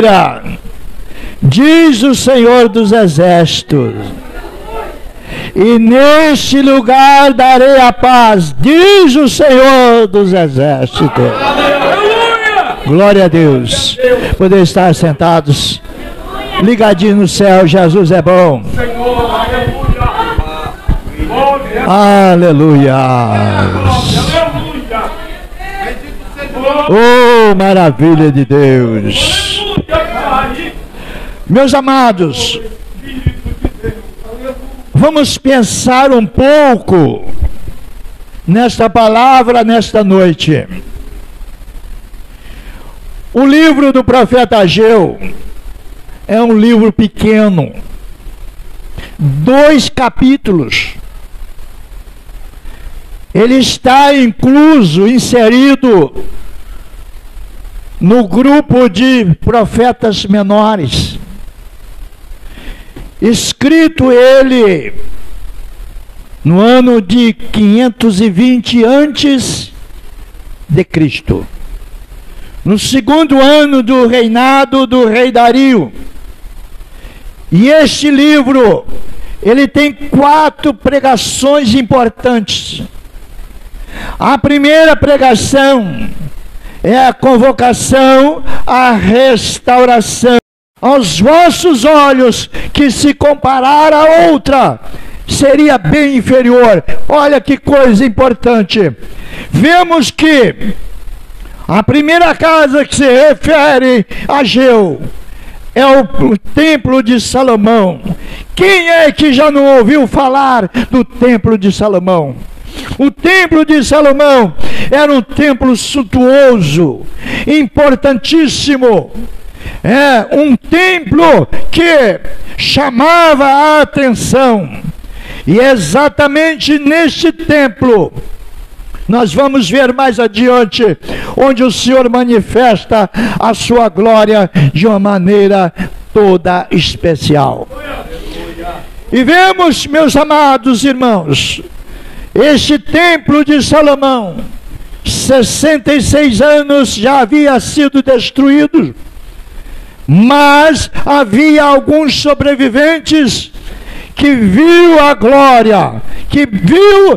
agora, diz o Senhor dos Exércitos, e neste lugar darei a paz, diz o Senhor dos Exércitos. Glória a Deus. Poder estar sentados, ligadinho no céu. Jesus é bom. Aleluia. Oh, maravilha de Deus. Meus amados, vamos pensar um pouco nesta palavra nesta noite. O livro do profeta Ageu é um livro pequeno, 2 capítulos. Ele está inserido no grupo de profetas menores. Escrito ele no ano de 520 antes de Cristo. No segundo ano do reinado do rei Dario. E este livro, ele tem 4 pregações importantes. A primeira pregação é a convocação à restauração. Aos vossos olhos, que se comparar a outra, seria bem inferior. Olha que coisa importante. Vemos que a primeira casa que se refere a Ageu é o templo de Salomão. Quem é que já não ouviu falar do templo de Salomão? O templo de Salomão era um templo suntuoso, importantíssimo. É um templo que chamava a atenção. E exatamente neste templo nós vamos ver mais adiante, onde o Senhor manifesta a sua glória de uma maneira toda especial. E vemos, meus amados irmãos, este templo de Salomão, 66 anos já havia sido destruído, mas havia alguns sobreviventes que viu a glória, que viu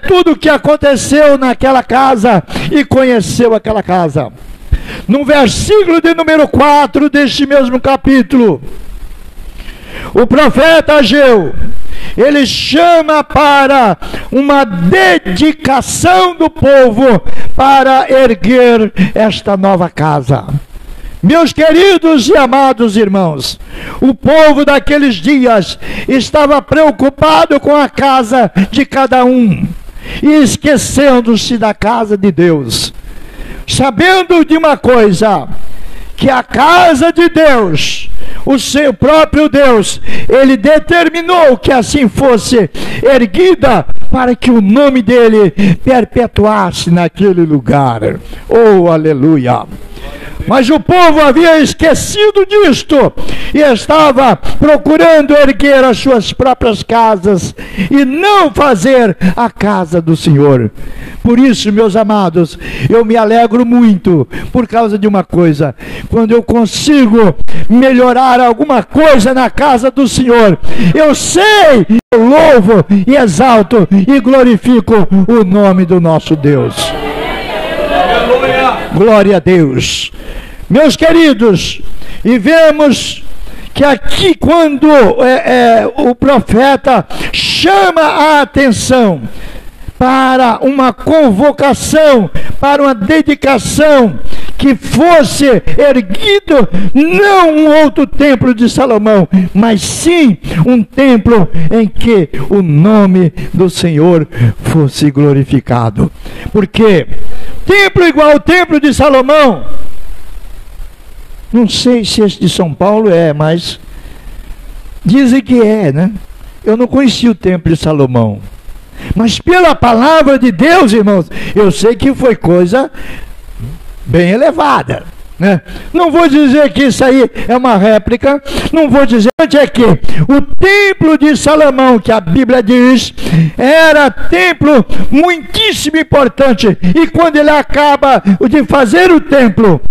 tudo o que aconteceu naquela casa e conheceu aquela casa. No versículo de número 4 deste mesmo capítulo, o profeta Ageu, ele chama para uma dedicação do povo para erguer esta nova casa. Meus queridos e amados irmãos, o povo daqueles dias estava preocupado com a casa de cada um e esquecendo-se da casa de Deus, sabendo de uma coisa, que a casa de Deus, o seu próprio Deus, ele determinou que assim fosse erguida para que o nome dele perpetuasse naquele lugar. Oh, aleluia! Mas o povo havia esquecido disto e estava procurando erguer as suas próprias casas e não fazer a casa do Senhor. Por isso, meus amados, eu me alegro muito por causa de uma coisa: quando eu consigo melhorar alguma coisa na casa do Senhor, eu sei, eu louvo e exalto e glorifico o nome do nosso Deus. Glória a Deus. Meus queridos, e vemos que aqui quando o profeta chama a atenção para uma convocação, para uma dedicação, que fosse erguido não um outro templo de Salomão, mas sim um templo em que o nome do Senhor fosse glorificado. Porque templo igual ao templo de Salomão, não sei se esse de São Paulo mas dizem que né? Eu não conheci o templo de Salomão, mas pela palavra de Deus, irmãos, eu sei que foi coisa bem elevada, né? Não vou dizer que isso aí é uma réplica, não vou dizer que o templo de Salomão, que a Bíblia diz, era templo muitíssimo importante, e quando ele acaba de fazer o templo,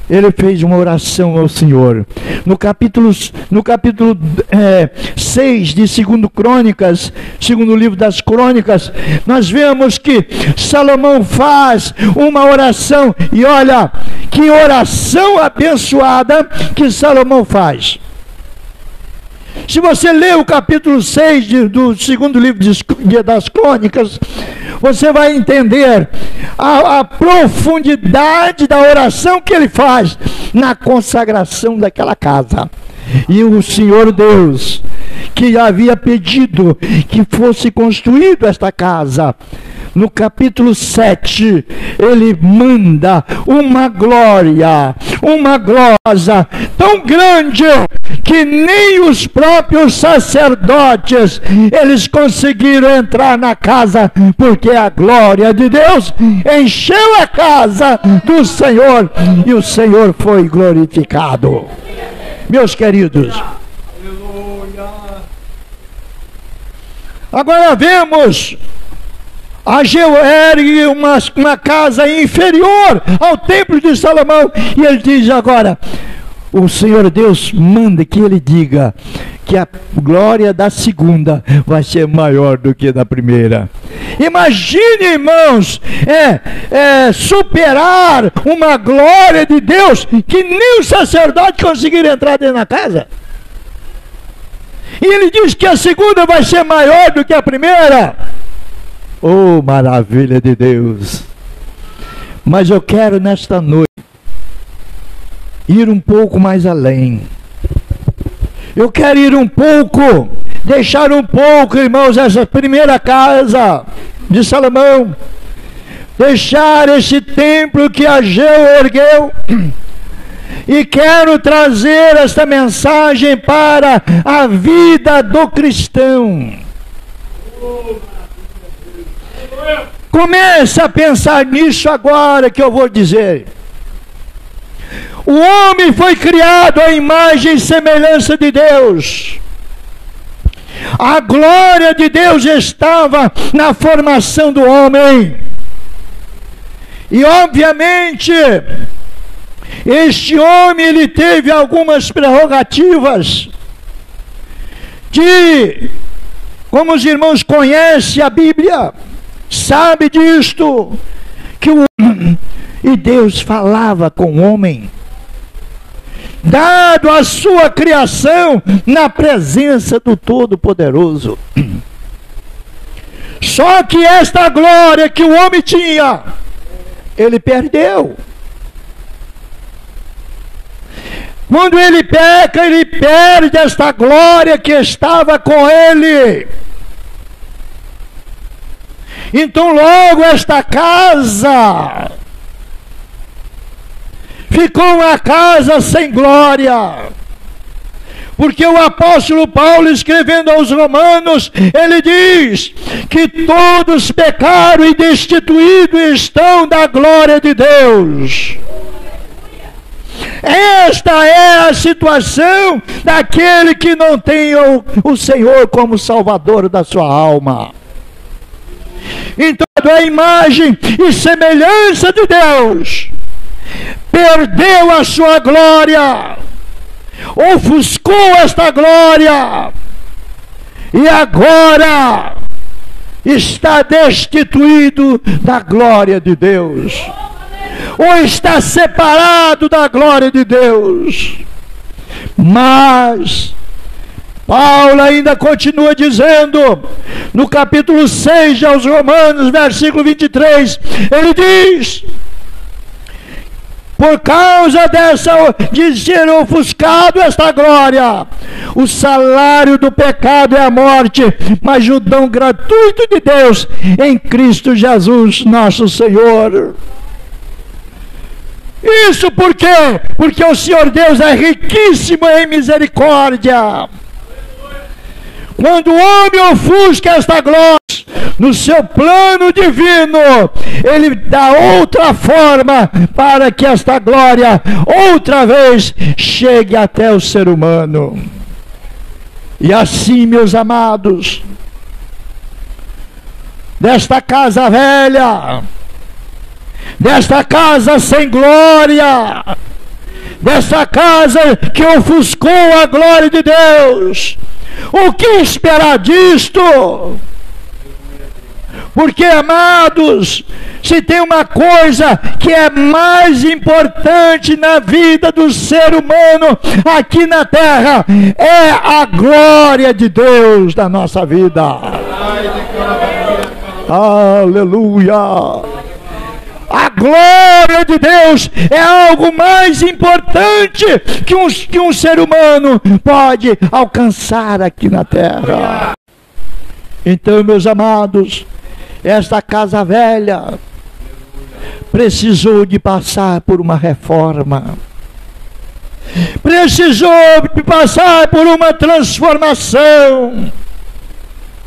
ele fez uma oração ao Senhor. No capítulo 6 de 2 Crônicas, segundo livro das Crônicas, nós vemos que Salomão faz uma oração, e olha, que oração abençoada que Salomão faz. Se você ler o capítulo 6 do segundo livro das Crônicas, você vai entender a profundidade da oração que ele faz na consagração daquela casa. E o Senhor Deus, que havia pedido que fosse construída esta casa, no capítulo 7, ele manda uma glória tão grande que nem os próprios sacerdotes eles conseguiram entrar na casa, porque a glória de Deus encheu a casa do Senhor e o Senhor foi glorificado. Meus queridos, agora vemos a ergue uma casa inferior ao templo de Salomão, e ele diz agora, o Senhor Deus manda que ele diga que a glória da segunda vai ser maior do que da primeira. Imagine, irmãos, superar uma glória de Deus que nem os sacerdotes conseguiram entrar dentro da casa. E ele diz que a segunda vai ser maior do que a primeira. Oh, maravilha de Deus! Mas eu quero nesta noite ir um pouco mais além. Eu quero ir um pouco, deixar um pouco, irmãos, essa primeira casa de Salomão, deixar esse templo que Ageu ergueu, e quero trazer esta mensagem para a vida do cristão. Comece a pensar nisso agora que eu vou dizer. O homem foi criado à imagem e semelhança de Deus. A glória de Deus estava na formação do homem. E obviamente, este homem ele teve algumas prerrogativas de, como os irmãos conhecem a Bíblia, sabe disto, que e Deus falava com o homem, dado a sua criação na presença do Todo-Poderoso. Só que esta glória que o homem tinha, ele perdeu. Quando ele peca, ele perde esta glória que estava com ele. Então logo esta casa ficou uma casa sem glória, porque o apóstolo Paulo, escrevendo aos Romanos, ele diz que todos pecaram e destituídos estão da glória de Deus. Esta é a situação daquele que não tem o Senhor como Salvador da sua alma. Então, a imagem e semelhança de Deus perdeu a sua glória, ofuscou esta glória, e agora está destituído da glória de Deus, ou está separado da glória de Deus. Mas Paulo ainda continua dizendo, no capítulo 6 aos Romanos, versículo 23, ele diz: por causa de ser ofuscado esta glória, o salário do pecado é a morte, mas o dom gratuito de Deus em Cristo Jesus nosso Senhor. Isso por quê? Porque o Senhor Deus é riquíssimo em misericórdia. Quando o homem ofusca esta glória, no seu plano divino, ele dá outra forma para que esta glória outra vez chegue até o ser humano. E assim, meus amados, desta casa velha, desta casa sem glória, dessa casa que ofuscou a glória de Deus. O que esperar disto? Porque, amados, se tem uma coisa que é mais importante na vida do ser humano aqui na terra, é a glória de Deus na nossa vida. Aleluia! A glória de Deus é algo mais importante que um ser humano pode alcançar aqui na terra. Então, meus amados, esta casa velha precisou de passar por uma reforma, precisou de passar por uma transformação.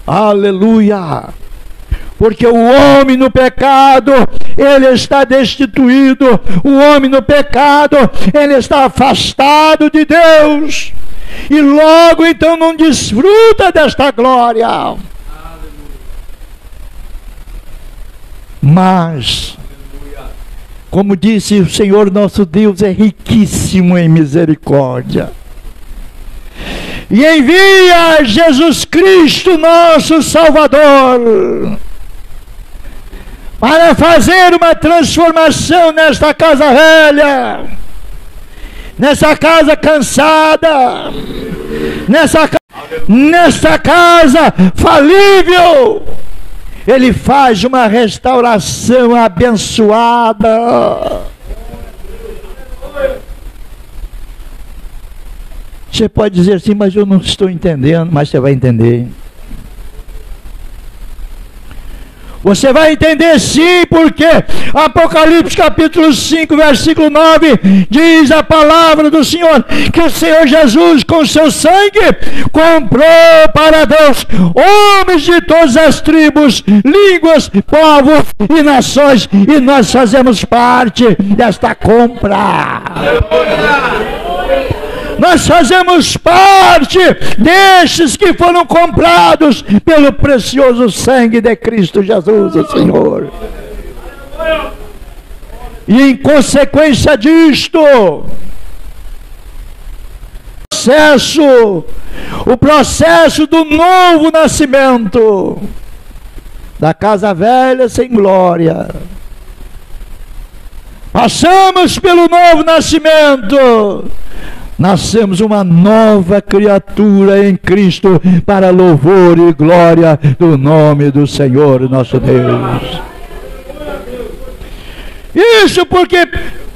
Aleluia! Porque o homem no pecado, ele está destituído. O homem no pecado, ele está afastado de Deus. E logo então não desfruta desta glória. Mas, como disse o Senhor nosso Deus, é riquíssimo em misericórdia. E envia Jesus Cristo, nosso Salvador, para fazer uma transformação nesta casa velha, nessa casa cansada, nessa casa falível. Ele faz uma restauração abençoada. Você pode dizer assim, mas eu não estou entendendo. Mas você vai entender. Você vai entender sim, porque Apocalipse capítulo 5, versículo 9, diz a palavra do Senhor, que o Senhor Jesus com seu sangue comprou para Deus homens de todas as tribos, línguas, povos e nações, e nós fazemos parte desta compra. Nós fazemos parte destes que foram comprados pelo precioso sangue de Cristo Jesus, o Senhor. E em consequência disto, o processo do novo nascimento, da casa velha sem glória. Passamos pelo novo nascimento. Nascemos uma nova criatura em Cristo, para louvor e glória do nome do Senhor nosso Deus. Isso porque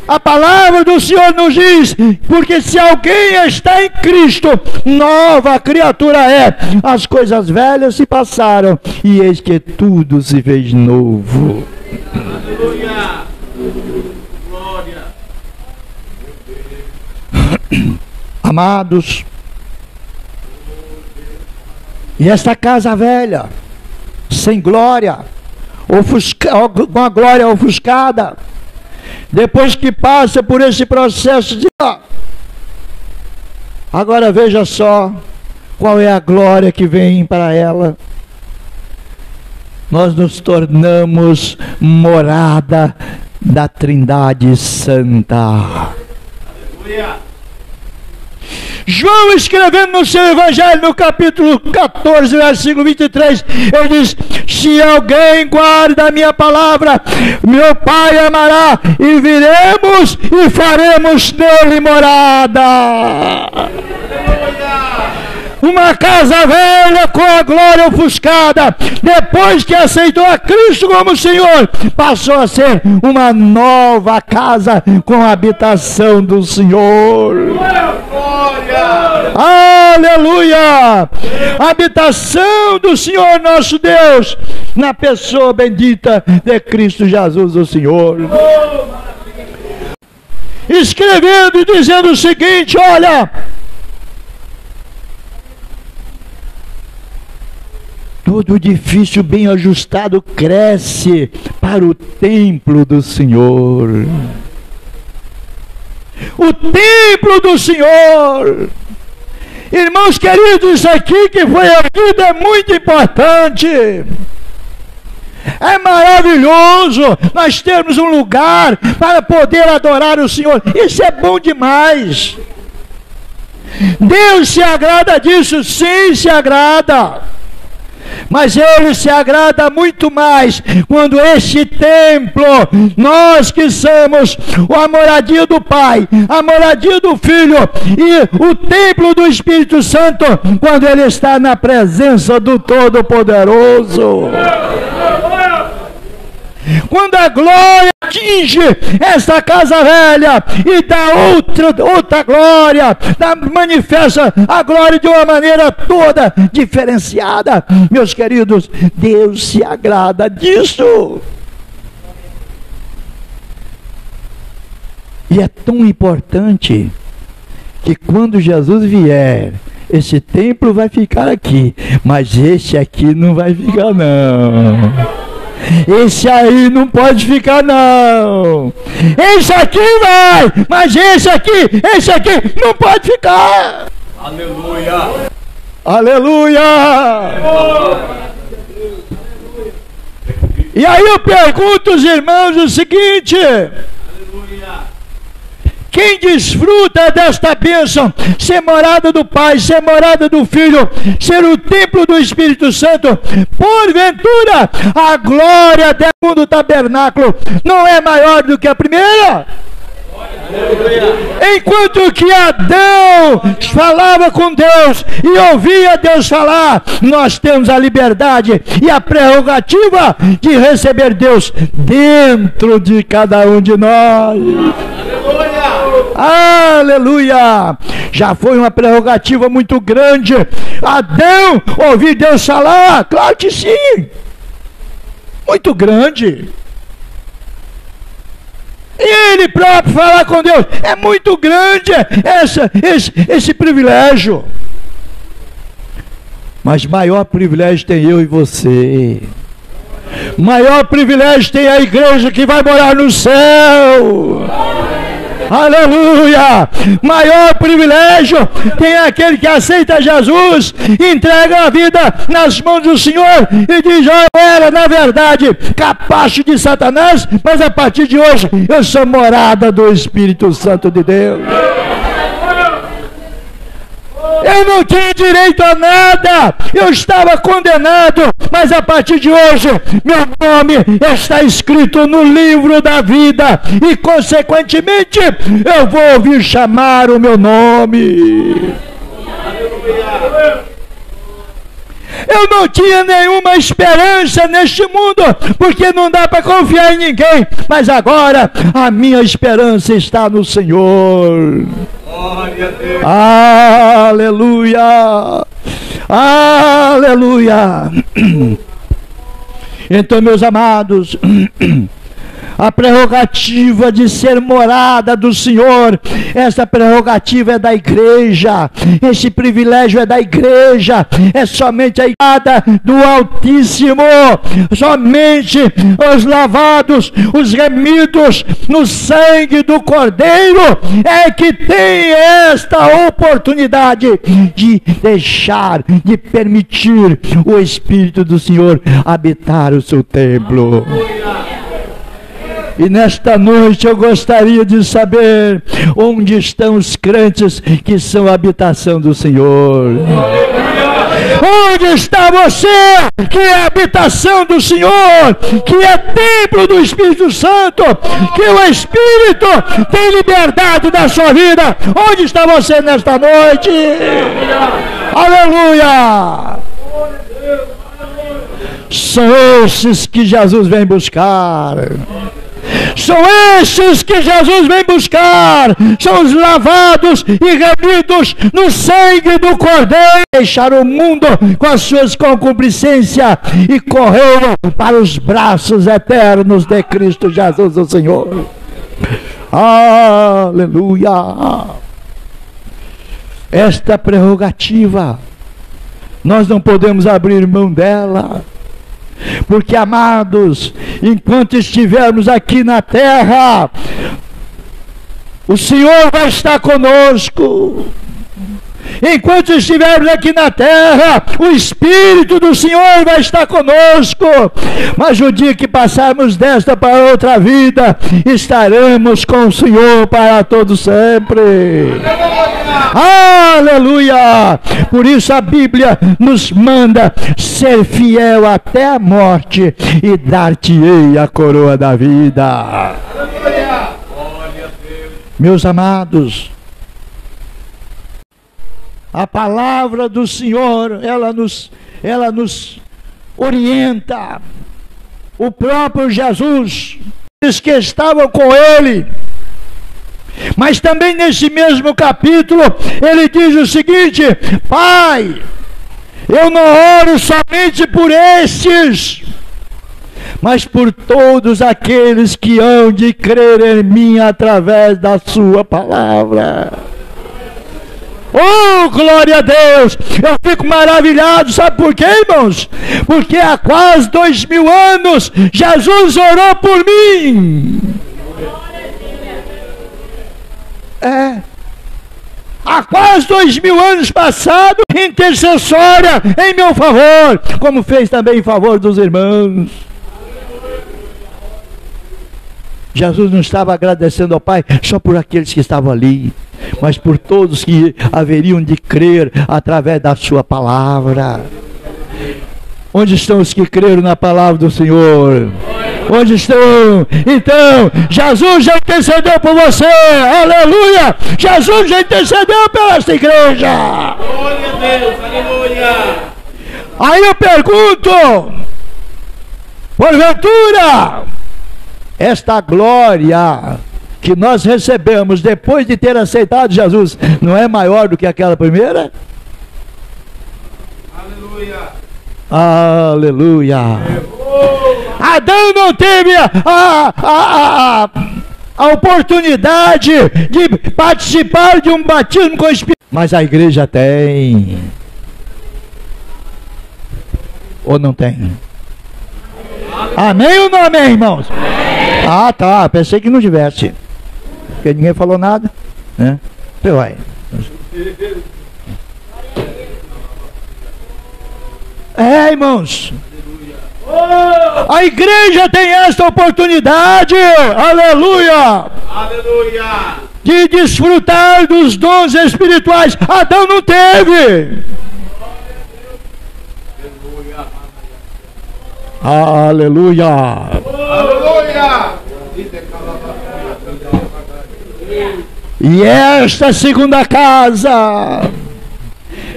a palavra do Senhor nos diz, porque se alguém está em Cristo, nova criatura é. As coisas velhas se passaram, e eis que tudo se fez novo. Aleluia! Glória! Amados, e esta casa velha, sem glória, com a glória ofuscada, depois que passa por esse processo de... Agora veja só, qual é a glória que vem para ela. Nós nos tornamos morada da Trindade Santa. Aleluia! João, escrevendo no seu Evangelho, no capítulo 14, versículo 23, ele diz: se alguém guarda a minha palavra, meu Pai amará, e viremos e faremos nele morada. Uma casa velha com a glória ofuscada, depois que aceitou a Cristo como Senhor, passou a ser uma nova casa com a habitação do Senhor. Aleluia! A habitação do Senhor nosso Deus, na pessoa bendita de Cristo Jesus, o Senhor. Escrevendo e dizendo o seguinte: olha, todo edifício bem ajustado cresce para o templo do Senhor. O templo do Senhor. Irmãos queridos, isso aqui que foi erguido é muito importante. É maravilhoso nós termos um lugar para poder adorar o Senhor. Isso é bom demais. Deus se agrada disso, sim, se agrada. Mas Ele se agrada muito mais quando este templo, nós que somos a moradia do Pai, a moradia do Filho e o templo do Espírito Santo, quando Ele está na presença do Todo-Poderoso. Quando a glória atinge esta casa velha e dá outra glória, manifesta a glória de uma maneira toda diferenciada, meus queridos, Deus se agrada disso. E é tão importante que quando Jesus vier, esse templo vai ficar aqui, mas esse aqui não vai ficar não. Esse aí não pode ficar não. Esse aqui vai, mas esse aqui não pode ficar. Aleluia. Aleluia. E aí eu pergunto aos irmãos o seguinte: quem desfruta desta bênção, ser morada do Pai, ser morada do Filho, ser o templo do Espírito Santo, porventura a glória do segundo tabernáculo não é maior do que a primeira? Enquanto que Adão falava com Deus e ouvia Deus falar, nós temos a liberdade e a prerrogativa de receber Deus dentro de cada um de nós. Aleluia! Já foi uma prerrogativa muito grande Adão ouvir Deus falar, claro que sim, muito grande. E ele próprio falar com Deus, é muito grande esse privilégio. Mas maior privilégio tem eu e você. Maior privilégio tem a igreja que vai morar no céu. Aleluia! Maior privilégio tem aquele que aceita Jesus, entrega a vida nas mãos do Senhor e diz: eu era na verdade capacho de Satanás, mas a partir de hoje eu sou morada do Espírito Santo de Deus. Eu não tinha direito a nada, eu estava condenado, mas a partir de hoje, meu nome está escrito no livro da vida, e consequentemente, eu vou ouvir chamar o meu nome. Eu não tinha nenhuma esperança neste mundo, porque não dá para confiar em ninguém, mas agora a minha esperança está no Senhor. Aleluia! Aleluia! Então, meus amados, a prerrogativa de ser morada do Senhor, essa prerrogativa é da igreja, esse privilégio é da igreja, é somente a igreja do Altíssimo, somente os lavados, os remidos no sangue do Cordeiro é que tem esta oportunidade de deixar, de permitir o Espírito do Senhor habitar o seu templo. E nesta noite eu gostaria de saber onde estão os crentes que são a habitação do Senhor. Onde está você que é a habitação do Senhor, que é templo do Espírito Santo, que o Espírito tem liberdade da sua vida? Onde está você nesta noite? Aleluia! São esses que Jesus vem buscar. São esses que Jesus vem buscar. São os lavados e remidos no sangue do Cordeiro. Deixaram o mundo com as suas concupiscências e correram para os braços eternos de Cristo Jesus, o Senhor. Aleluia! Esta prerrogativa nós não podemos abrir mão dela. Porque, amados, enquanto estivermos aqui na terra, o Senhor vai estar conosco. Enquanto estivermos aqui na terra, o Espírito do Senhor vai estar conosco. Mas no dia que passarmos desta para outra vida, estaremos com o Senhor para todo sempre. Aleluia! Por isso a Bíblia nos manda ser fiel até a morte e dar-te-ei a coroa da vida. Meus amados, a palavra do Senhor, ela nos orienta. O próprio Jesus, os que estavam com ele, mas também nesse mesmo capítulo, ele diz o seguinte: Pai, eu não oro somente por estes, mas por todos aqueles que hão de crer em mim através da sua palavra. Oh, glória a Deus! Eu fico maravilhado, sabe por quê, irmãos? Porque há quase 2000 anos, Jesus orou por mim. Há quase 2000 anos passado, intercessória em meu favor, como fez também em favor dos irmãos. Jesus não estava agradecendo ao Pai só por aqueles que estavam ali, mas por todos que haveriam de crer através da sua palavra. Onde estão os que creram na palavra do Senhor? Onde estão? Então, Jesus já intercedeu por você. Aleluia! Jesus já intercedeu pela esta igreja. Glória a Deus, aleluia! Aí eu pergunto, porventura, esta glória que nós recebemos depois de ter aceitado Jesus, não é maior do que aquela primeira? Aleluia! Aleluia! Adão não teve a oportunidade de participar de um batismo com o Espírito, mas a igreja tem. Ou não tem? Amém ou não amém, irmãos? Amém. Ah, tá, pensei que não tivesse, porque ninguém falou nada, né? Vai. Irmãos, a igreja tem esta oportunidade, aleluia, aleluia, de desfrutar dos dons espirituais. Adão não teve. Aleluia, aleluia. E esta segunda casa,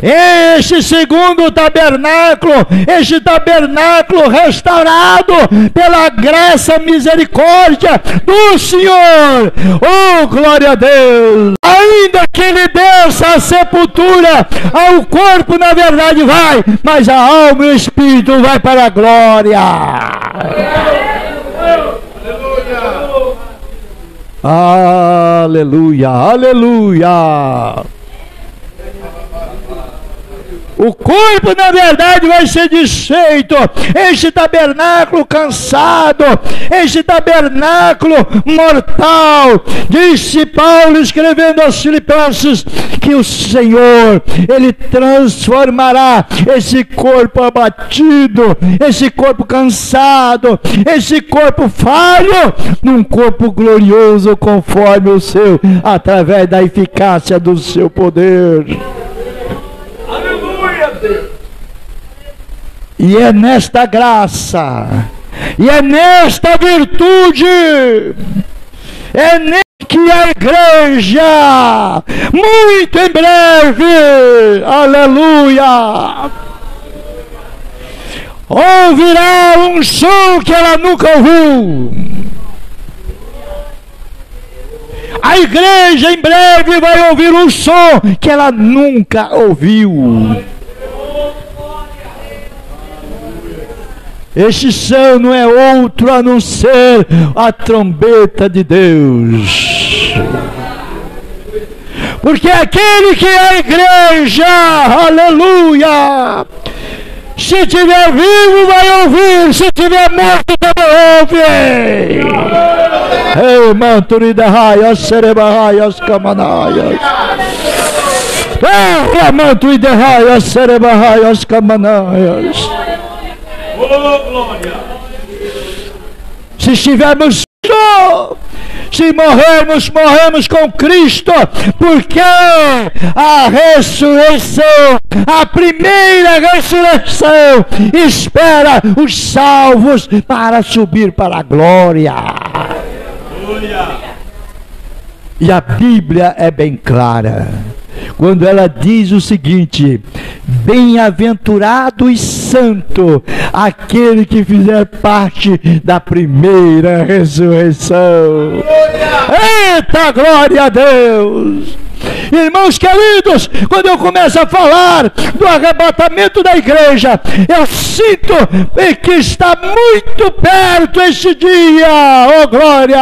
este segundo tabernáculo, este tabernáculo restaurado pela graça e misericórdia do Senhor, oh glória a Deus, ainda que ele desça a sepultura, ao corpo na verdade vai, mas a alma e o espírito vai para a glória. Aleluia, aleluia. O corpo, na verdade, vai ser desfeito. Este tabernáculo cansado, este tabernáculo mortal. Disse Paulo, escrevendo aos Filipenses, que o Senhor, Ele transformará esse corpo abatido, esse corpo cansado, esse corpo falho, num corpo glorioso conforme o seu, através da eficácia do seu poder. E é nesta graça, e é nesta virtude, é nesta que a igreja, muito em breve, aleluia, ouvirá um som que ela nunca ouviu. A igreja em breve vai ouvir um som que ela nunca ouviu. Este som não é outro a não ser a trombeta de Deus. Porque aquele que é a igreja, aleluia, se estiver vivo vai ouvir, se estiver morto também ouve. Ei, manturidahaias, serebahaias, kamanaias. Ramanto e derraias, serebarraias, camanaias. Se estivermos, se morrermos, morremos com Cristo, porque a ressurreição, a primeira ressurreição, espera os salvos para subir para a glória. E a Bíblia é bem clara quando ela diz o seguinte: bem-aventurado e santo aquele que fizer parte da primeira ressurreição. Eita, glória a Deus! Irmãos queridos, quando eu começo a falar do arrebatamento da igreja, eu sinto que está muito perto este dia. Oh, glória!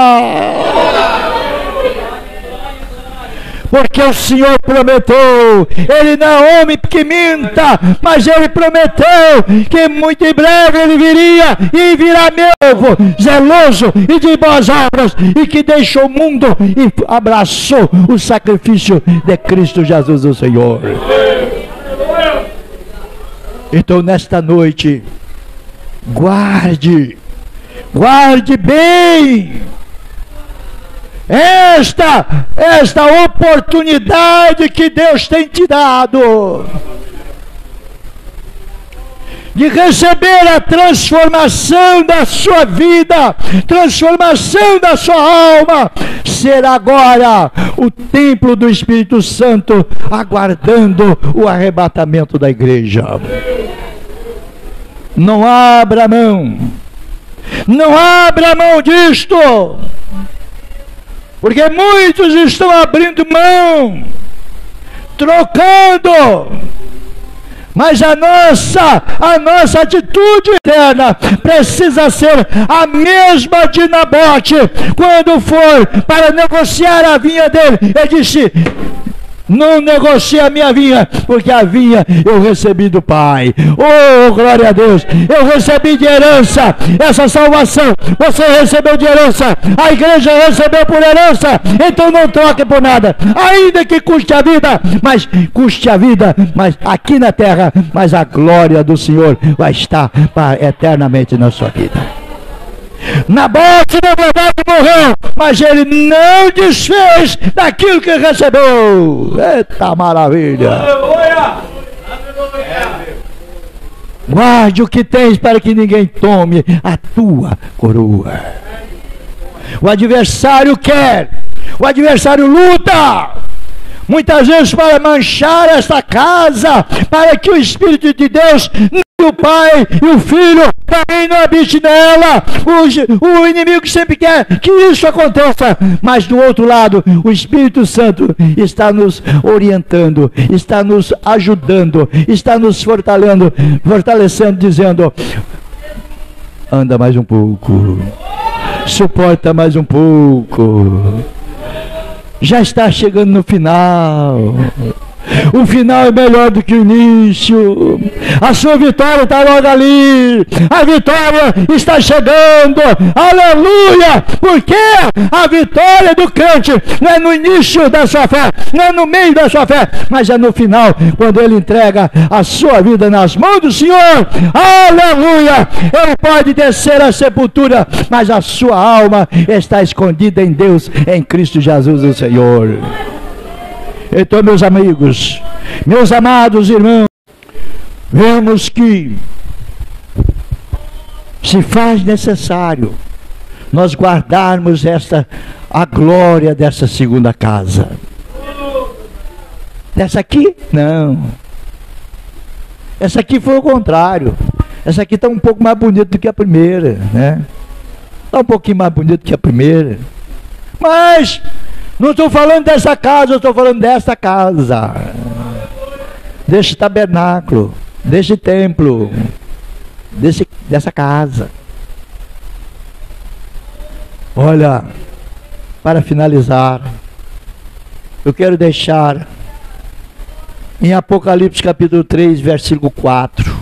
Porque o Senhor prometeu, Ele não é homem que minta, mas Ele prometeu que muito em breve Ele viria e virá novo, zeloso e de boas obras, e que deixou o mundo e abraçou o sacrifício de Cristo Jesus o Senhor. Então nesta noite, guarde bem esta oportunidade que Deus tem te dado de receber a transformação da sua vida, transformação da sua alma, ser agora o templo do Espírito Santo, aguardando o arrebatamento da igreja. Não abra mão disto, porque muitos estão abrindo mão, trocando, mas a nossa atitude eterna precisa ser a mesma de Nabote. Quando for para negociar a vinha dele, ele disse: não negocie a minha vinha, porque a vinha eu recebi do Pai. Oh, glória a Deus! Eu recebi de herança essa salvação. Você recebeu de herança, a igreja recebeu por herança. Então não troque por nada, ainda que custe a vida, mas aqui na terra, mas a glória do Senhor vai estar eternamente na sua vida. Nabote, na verdade, morreu, mas ele não desfez daquilo que recebeu. Eita maravilha! Aleluia! Guarde o que tens para que ninguém tome a tua coroa. O adversário quer, o adversário luta, muitas vezes para manchar esta casa, para que o Espírito de Deus, o Pai e o Filho, também não habite nela. O inimigo sempre quer que isso aconteça, mas do outro lado, o Espírito Santo está nos orientando, está nos ajudando, está nos fortalecendo, dizendo: anda mais um pouco, suporta mais um pouco, já está chegando no final. O final é melhor do que o início. A sua vitória está logo ali. A vitória está chegando. Aleluia! Porque a vitória do crente não é no início da sua fé, não é no meio da sua fé, mas é no final, quando ele entrega a sua vida nas mãos do Senhor. Aleluia! Ele pode descer à sepultura, mas a sua alma está escondida em Deus, em Cristo Jesus o Senhor. Então, meus amigos, meus amados irmãos, vemos que se faz necessário nós guardarmos a glória dessa segunda casa. Dessa aqui, não. Essa aqui foi o contrário. Essa aqui está um pouco mais bonita do que a primeira, né? Está um pouquinho mais bonita do que a primeira. Mas não estou falando dessa casa, eu estou falando desta casa, deste tabernáculo, deste templo, dessa casa. Olha, para finalizar, eu quero deixar em Apocalipse capítulo 3, versículo 4,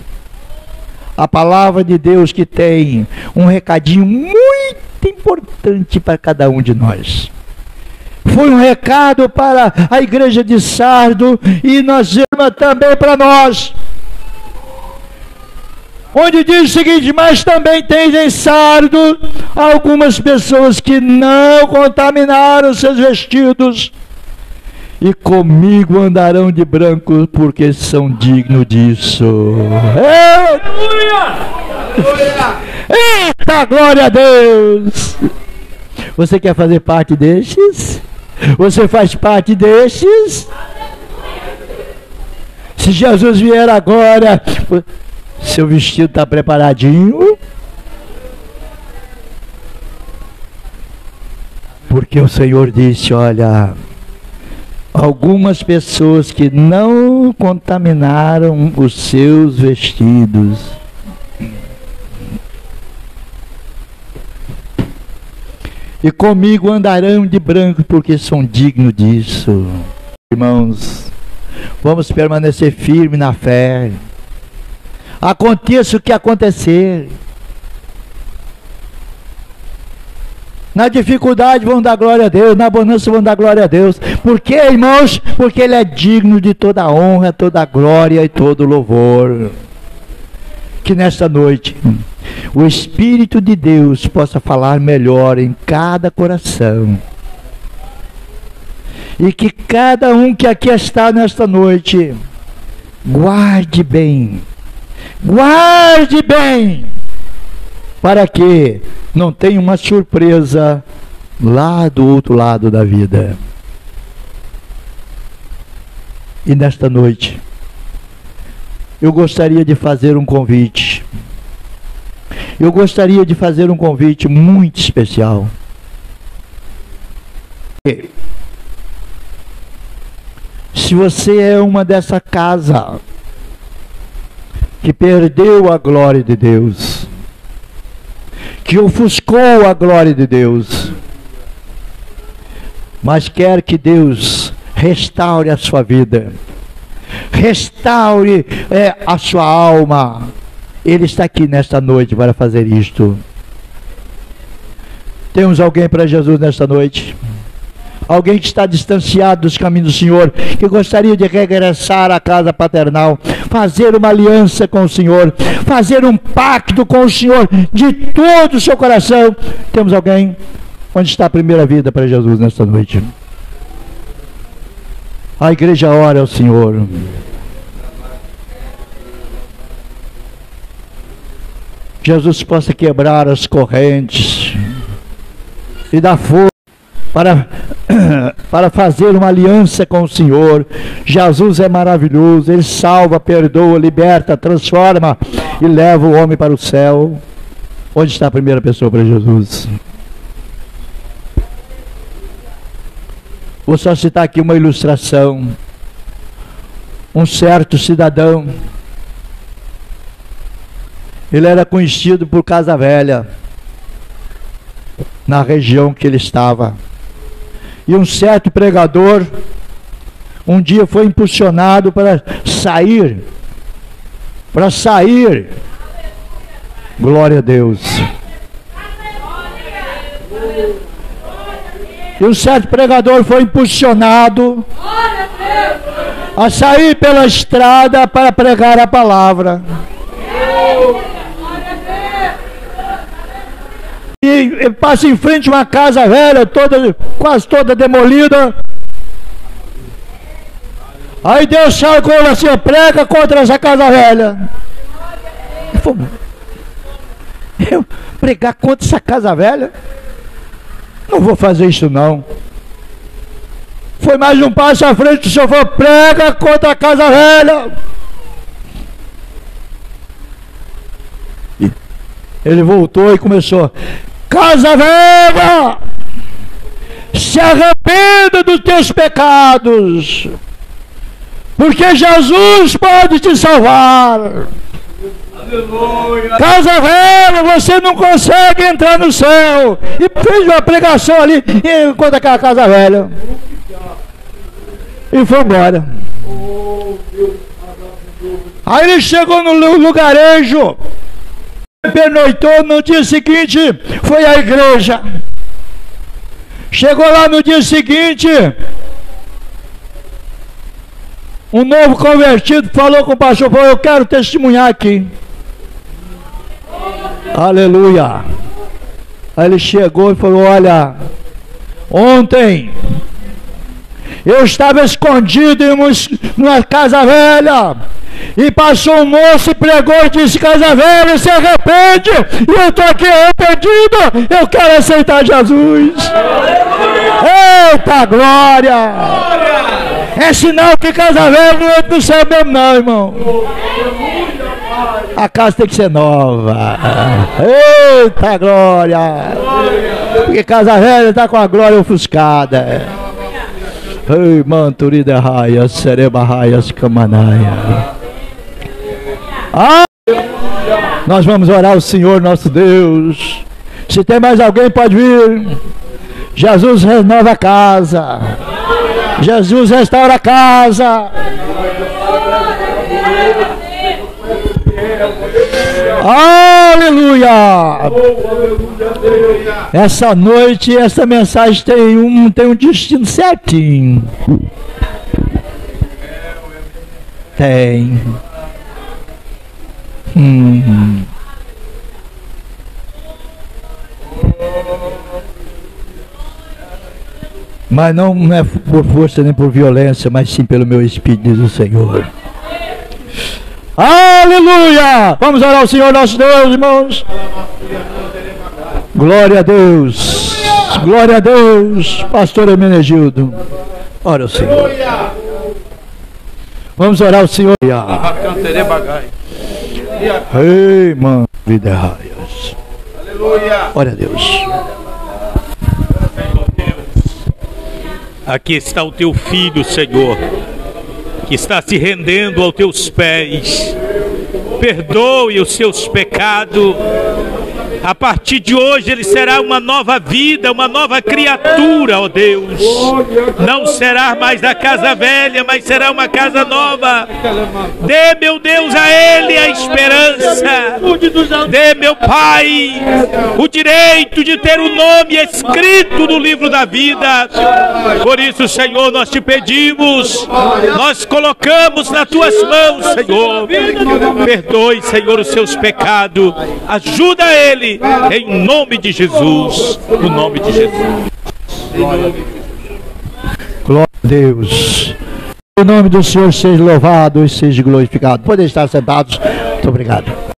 a palavra de Deus, que tem um recadinho muito importante para cada um de nós. Foi um recado para a igreja de Sardo e nós também para nós. Onde diz o seguinte: mas também tem em Sardo algumas pessoas que não contaminaram seus vestidos, e comigo andarão de branco, porque são dignos disso. Eita, glória a Deus! Você quer fazer parte destes? Você faz parte destes? Se Jesus vier agora, seu vestido está preparadinho? Porque o Senhor disse: olha, algumas pessoas que não contaminaram os seus vestidos. E comigo andarão de branco, porque são dignos disso. Irmãos, vamos permanecer firmes na fé. Aconteça o que acontecer. Na dificuldade vão dar glória a Deus, na bonança vão dar glória a Deus. Por quê, irmãos? Porque Ele é digno de toda a honra, toda a glória e todo o louvor. Que nesta noite o Espírito de Deus possa falar melhor em cada coração. E que cada um que aqui está nesta noite guarde bem, para que não tenha uma surpresa lá do outro lado da vida. E nesta noite eu gostaria de fazer um convite. Eu gostaria de fazer um convite muito especial. Se você é uma dessa casa que perdeu a glória de Deus, que ofuscou a glória de Deus, mas quer que Deus restaure a sua vida, restaure a sua alma, Ele está aqui nesta noite para fazer isto. Temos alguém para Jesus nesta noite? Alguém que está distanciado dos caminhos do Senhor, que gostaria de regressar à casa paternal, fazer uma aliança com o Senhor, fazer um pacto com o Senhor de todo o seu coração. Temos alguém? Onde está a primeira vida para Jesus nesta noite? A igreja ora ao Senhor. Jesus possa quebrar as correntes e dar força para fazer uma aliança com o Senhor. Jesus é maravilhoso, Ele salva, perdoa, liberta, transforma e leva o homem para o céu. Onde está a primeira pessoa para Jesus? Vou só citar aqui uma ilustração. Um certo cidadão, ele era conhecido por Casa Velha, na região que ele estava. E um certo pregador, um dia foi impulsionado para sair, glória a Deus. E um certo pregador foi impulsionado a sair pela estrada para pregar a palavra. E passa em frente a uma casa velha, quase toda demolida. Aí Deus fala com ele assim: prega contra essa casa velha. Eu pregar contra essa casa velha? Não vou fazer isso não. Foi mais um passo à frente, o Senhor falou: prega contra a casa velha. E ele voltou e começou: casa velha, se arrependa dos teus pecados, porque Jesus pode te salvar. Aleluia. Casa velha, você não consegue entrar no céu. E fez uma pregação ali contra aquela casa velha e foi embora. Aí ele chegou no lugarejo, pernoitou. No dia seguinte foi à igreja. Chegou lá no dia seguinte, um novo convertido falou com o pastor, falou, eu quero testemunhar aqui. Aleluia. Aí ele chegou e falou, olha, ontem eu estava escondido em uma casa velha, e passou um moço e pregou e disse, casa velha, se arrepende, e eu estou aqui arrependido, eu quero aceitar Jesus. Eita glória! É sinal que casa velha não entra no céu mesmo não, irmão. A casa tem que ser nova. Eita glória! Porque casa velha está com a glória ofuscada. Ei, manturida raia, sereba raias camanaia. Nós vamos orar ao Senhor nosso Deus. Se tem mais alguém, pode vir. Jesus renova a casa. Jesus restaura a casa. Aleluia! Essa noite, essa mensagem tem um destino certinho. Tem. Mas não é por força nem por violência, mas sim pelo meu Espírito, diz o Senhor. Aleluia! Vamos orar ao Senhor nosso Deus, irmãos. Glória a Deus. Glória a Deus. Pastor Hermenegildo, ora ao Senhor. Vamos orar ao Senhor. Ei, mano, vida raias. Glória a Deus. Aqui está o teu filho, Senhor, que está se rendendo aos teus pés. Perdoe os seus pecados. A partir de hoje ele será uma nova vida, uma nova criatura, ó Deus. Não será mais da casa velha, mas será uma casa nova. Dê, meu Deus, a ele a esperança. Dê, meu Pai, o direito de ter o nome escrito no livro da vida. Por isso, Senhor, nós te pedimos, nós colocamos nas tuas mãos, Senhor. Perdoe, Senhor, os seus pecados. Ajuda ele. Em nome de Jesus. No nome de Jesus. Glória a Deus. O nome do Senhor seja louvado e seja glorificado. Podem estar sentados. Muito obrigado.